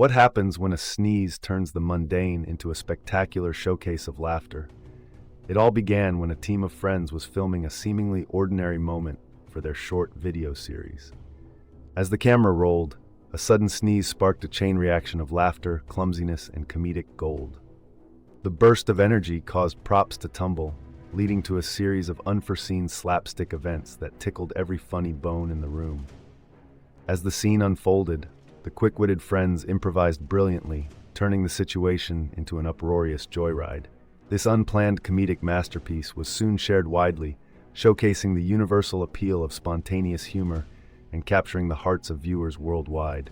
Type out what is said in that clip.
What happens when a sneeze turns the mundane into a spectacular showcase of laughter? It all began when a team of friends was filming a seemingly ordinary moment for their short video series. As the camera rolled, a sudden sneeze sparked a chain reaction of laughter, clumsiness, and comedic gold. The burst of energy caused props to tumble, leading to a series of unforeseen slapstick events that tickled every funny bone in the room. As the scene unfolded, the quick-witted friends improvised brilliantly, turning the situation into an uproarious joyride. This unplanned comedic masterpiece was soon shared widely, showcasing the universal appeal of spontaneous humor and capturing the hearts of viewers worldwide.